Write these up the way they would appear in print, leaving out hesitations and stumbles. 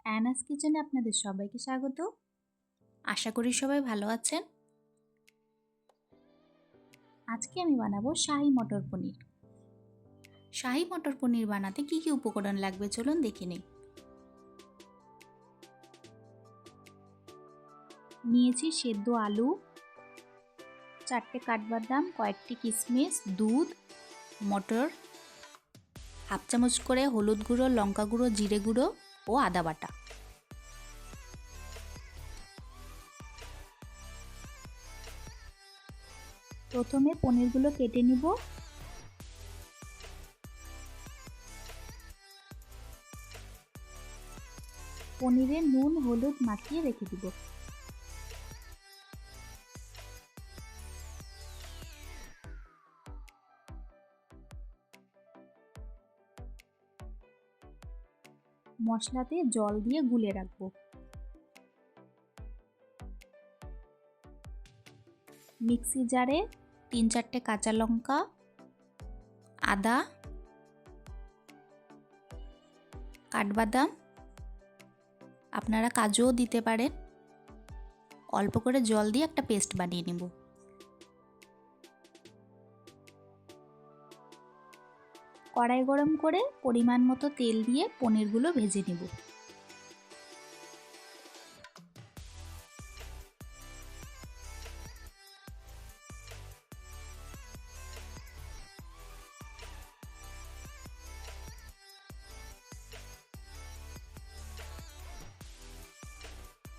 অ্যানাস কিচেনে আপনাদের সবাইকে স্বাগত। আশা করি সবাই ভালো আছেন। আজকে আমি বানাবো শাহী মটর পনির। শাহী মটর পনির বানাতে কি কি উপকরণ লাগবে চলুন দেখে নিই। নিয়েছি সেদ্ধ আলু, 4টে কাঠবাদাম, কয়েকটি কিশমিশ, দুধ, মটর, হাফ চামচ করে হলুদ গুঁড়ো, লঙ্কা গুঁড়ো, জিরে গুঁড়ো ও আদা বাটা। প্রথমে পনিরগুলো কেটে নিব। পনিরে নুন হলুদ মাখিয়ে রেখে দিব। মশলাতে জল দিয়ে গুলে রাখবো। মিক্সি জারে 3-4টে কাঁচা লঙ্কা, আদা, কাঠবাদাম, আপনারা কাজুও দিতে পারেন, অল্প করে জল দিয়ে একটা পেস্ট বানিয়ে নেব। কড়াই গরম করে পরিমাণ মতো তেল দিয়ে পনিরগুলো ভেজে নেব।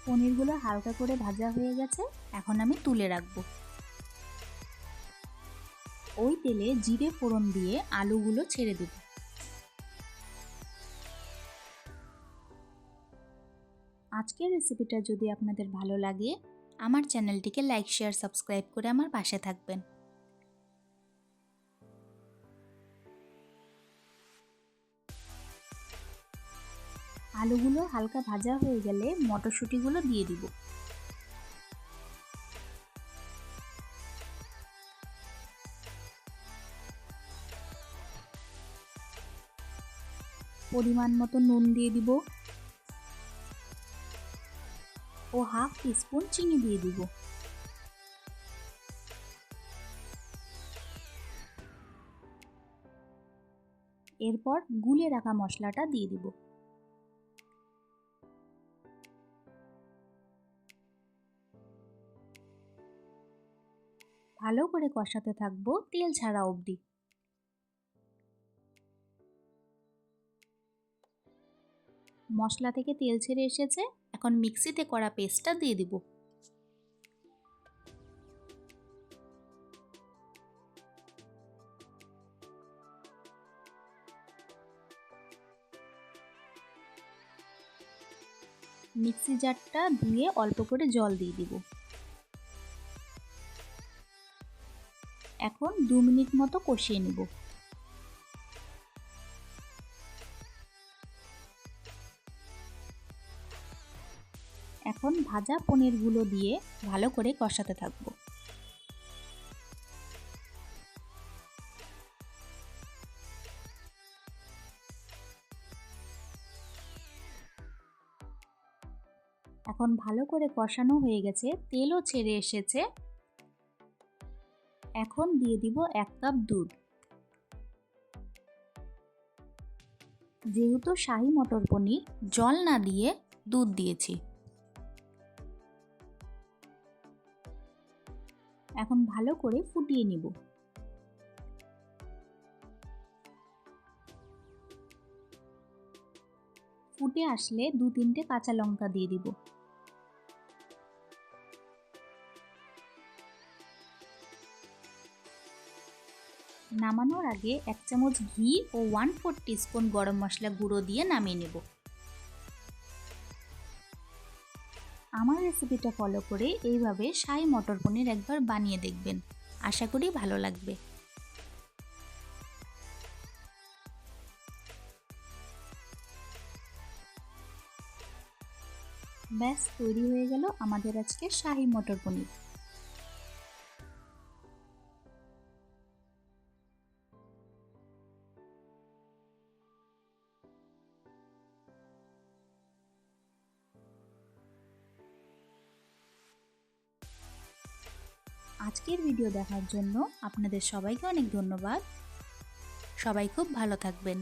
পনিরগুলো হালকা করে ভাজা হয়ে গেছে, এখন আমি তুলে রাখবো। ওই তেলে জিরে ফোড়ন দিয়ে আলুগুলো ছেড়ে দেব। আজকের রেসিপিটা যদি আপনাদের ভালো লাগে, আমার চ্যানেলটিকে লাইক শেয়ার সাবস্ক্রাইব করে আমার পাশে থাকবেন। আলুগুলো হালকা ভাজা হয়ে গেলে মটরশুঁটিগুলো দিয়ে দিব। পরিমাণ মতো নুন দিয়ে দিব ও হাফ টিস্পুন চিনি দিয়ে দিব। এরপর গুলে রাখা মশলাটা দিয়ে দিব। ভালো করে কষাতে থাকবো তেল ছাড়া অবধি। মশলা থেকে তেল ছেড়ে এসেছে, এখন মিক্সিতে করা পেস্টটা দিয়ে দিব। মিক্সি জারটা ধুয়ে অল্প করে জল দিয়ে দিব। এখন 2 মিনিট মতো কষিয়ে নেব। এখন ভাজা পনিরগুলো দিয়ে ভালো করে কষাতে থাকবো। এখন ভালো করে কষানো হয়ে গেছে, তেলও ছেড়ে এসেছে। এখন দিয়ে দিব 1 কাপ দুধ। যেহেতু শাহী মটর পনির, জল না দিয়ে দুধ দিয়েছি। এখন ভালো করে ফুটিয়ে নিব। ফুটে আসলে 2-3টে কাঁচা লঙ্কা দিয়ে দিব। নামানোর আগে 1 চামচ ঘি ও 1/4 টিস্পুন গরম মশলা গুঁড়ো দিয়ে নামিয়ে নেব। আমার রেসিপিটা ফলো করে এইভাবে শাহী মটর পনির একবার বানিয়ে দেখবেন, আশা করি ভালো লাগবে। ব্যাস তৈরি হয়ে গেল আমাদের আজকে শাহী মটর পনির। আজকের ভিডিও দেখার জন্য আপনাদের সবাইকে অনেক ধন্যবাদ। সবাই খুব ভালো থাকবেন।